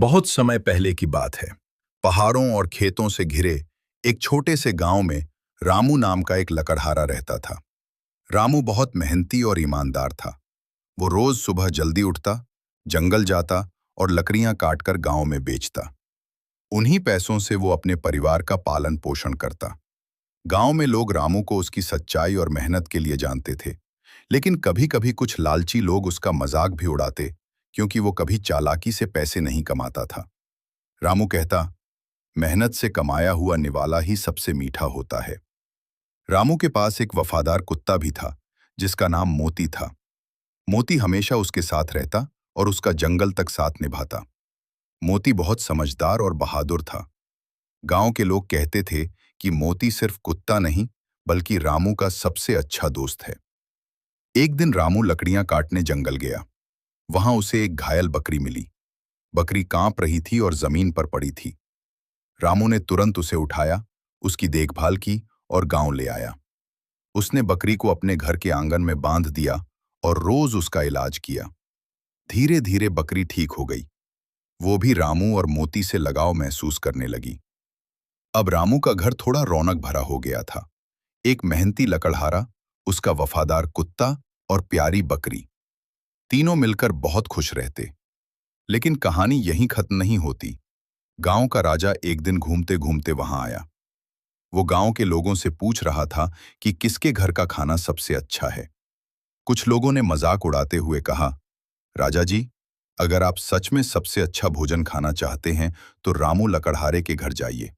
बहुत समय पहले की बात है। पहाड़ों और खेतों से घिरे एक छोटे से गांव में रामू नाम का एक लकड़हारा रहता था। रामू बहुत मेहनती और ईमानदार था। वो रोज सुबह जल्दी उठता, जंगल जाता और लकड़ियां काटकर गांव में बेचता। उन्हीं पैसों से वो अपने परिवार का पालन पोषण करता। गांव में लोग रामू को उसकी सच्चाई और मेहनत के लिए जानते थे, लेकिन कभी-कभी कुछ लालची लोग उसका मजाक भी उड़ाते, क्योंकि वो कभी चालाकी से पैसे नहीं कमाता था। रामू कहता, मेहनत से कमाया हुआ निवाला ही सबसे मीठा होता है। रामू के पास एक वफादार कुत्ता भी था, जिसका नाम मोती था। मोती हमेशा उसके साथ रहता और उसका जंगल तक साथ निभाता। मोती बहुत समझदार और बहादुर था। गांव के लोग कहते थे कि मोती सिर्फ कुत्ता नहीं, बल्कि रामू का सबसे अच्छा दोस्त है। एक दिन रामू लकड़ियां काटने जंगल गया। वहां उसे एक घायल बकरी मिली। बकरी कांप रही थी और जमीन पर पड़ी थी। रामू ने तुरंत उसे उठाया, उसकी देखभाल की और गांव ले आया। उसने बकरी को अपने घर के आंगन में बांध दिया और रोज उसका इलाज किया। धीरे धीरे बकरी ठीक हो गई। वो भी रामू और मोती से लगाव महसूस करने लगी। अब रामू का घर थोड़ा रौनक भरा हो गया था। एक मेहनती लकड़हारा, उसका वफादार कुत्ता और प्यारी बकरी, तीनों मिलकर बहुत खुश रहते। लेकिन कहानी यहीं खत्म नहीं होती। गांव का राजा एक दिन घूमते घूमते वहां आया। वो गांव के लोगों से पूछ रहा था कि किसके घर का खाना सबसे अच्छा है। कुछ लोगों ने मजाक उड़ाते हुए कहा, राजा जी, अगर आप सच में सबसे अच्छा भोजन खाना चाहते हैं तो रामू लकड़हारे के घर जाइए।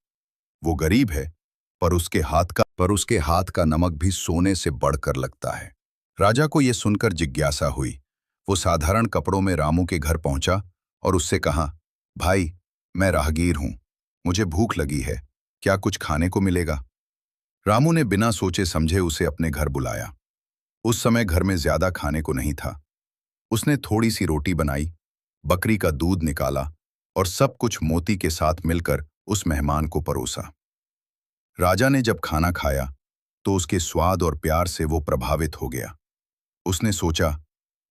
वो गरीब है, पर उसके हाथ का नमक भी सोने से बढ़कर लगता है। राजा को यह सुनकर जिज्ञासा हुई। वो साधारण कपड़ों में रामू के घर पहुंचा और उससे कहा, भाई, मैं राहगीर हूं, मुझे भूख लगी है, क्या कुछ खाने को मिलेगा? रामू ने बिना सोचे समझे उसे अपने घर बुलाया। उस समय घर में ज्यादा खाने को नहीं था। उसने थोड़ी सी रोटी बनाई, बकरी का दूध निकाला और सब कुछ मोती के साथ मिलकर उस मेहमान को परोसा। राजा ने जब खाना खाया तो उसके स्वाद और प्यार से वो प्रभावित हो गया। उसने सोचा,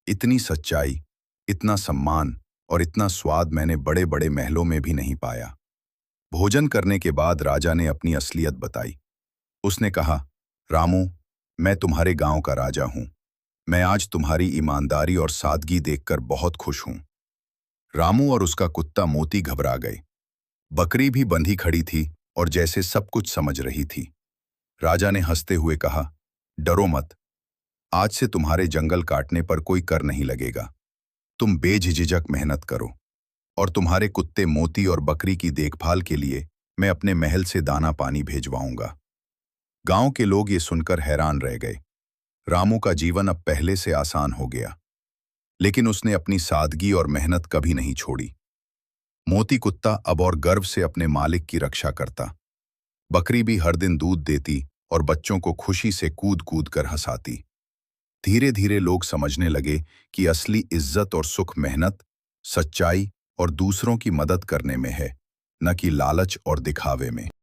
इतनी सच्चाई, इतना सम्मान और इतना स्वाद मैंने बड़े बड़े महलों में भी नहीं पाया। भोजन करने के बाद राजा ने अपनी असलियत बताई। उसने कहा, रामू, मैं तुम्हारे गांव का राजा हूं। मैं आज तुम्हारी ईमानदारी और सादगी देखकर बहुत खुश हूं। रामू और उसका कुत्ता मोती घबरा गए। बकरी भी बंधी खड़ी थी और जैसे सब कुछ समझ रही थी। राजा ने हंसते हुए कहा, डरो मत, आज से तुम्हारे जंगल काटने पर कोई कर नहीं लगेगा। तुम बेझिझक मेहनत करो और तुम्हारे कुत्ते मोती और बकरी की देखभाल के लिए मैं अपने महल से दाना पानी भेजवाऊंगा। गांव के लोग ये सुनकर हैरान रह गए। रामू का जीवन अब पहले से आसान हो गया, लेकिन उसने अपनी सादगी और मेहनत कभी नहीं छोड़ी। मोती कुत्ता अब और गर्व से अपने मालिक की रक्षा करता। बकरी भी हर दिन दूध देती और बच्चों को खुशी से कूद कूद कर हंसाती। धीरे धीरे लोग समझने लगे कि असली इज्जत और सुख मेहनत, सच्चाई और दूसरों की मदद करने में है, न कि लालच और दिखावे में।